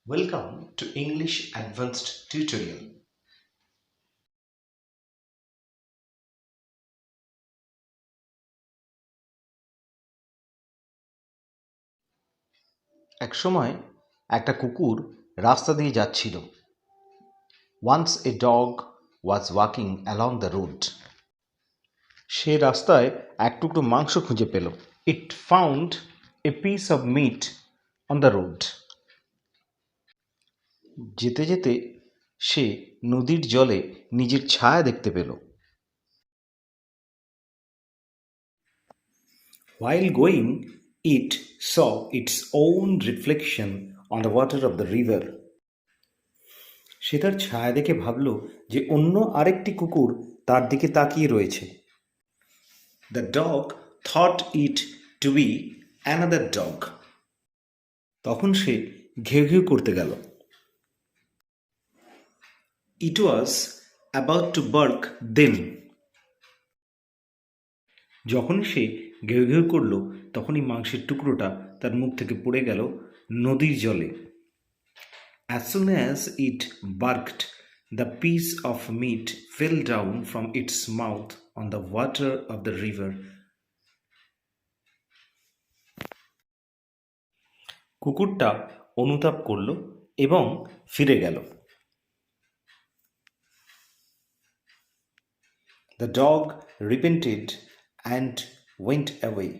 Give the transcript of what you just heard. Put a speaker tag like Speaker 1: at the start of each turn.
Speaker 1: Welcome to English Advanced Tutorial. একসময় একটা কুকুর রাস্তা দিয়ে যাচ্ছিল। Once a dog was walking along the road. সে রাস্তায় এক টুকরো মাংস খুঁজে পেল। It found a piece of meat on the road. যেতে যেতে সে নদীর জলে নিজের ছায়া দেখতে পেল। While going, it saw its own reflection on the water of the river. সে তার ছায়া দেখে ভাবল যে অন্য আরেকটি কুকুর তার দিকে তাকিয়ে রয়েছে। The dog thought it to be another dog. তখন সে ঘেউ ঘেউ করতে গেল। It was about to bark then. যখন সে ঘেউ ঘেউ করল তখনই মাংসের টুকরোটা তার মুখ থেকে পড়ে গেল নদীর জলে। As soon as it barked, the piece of meat fell down from its mouth on the water of the river. কুকুরটা অনুতাপ করল এবং ফিরে গেল। The dog repented and went away.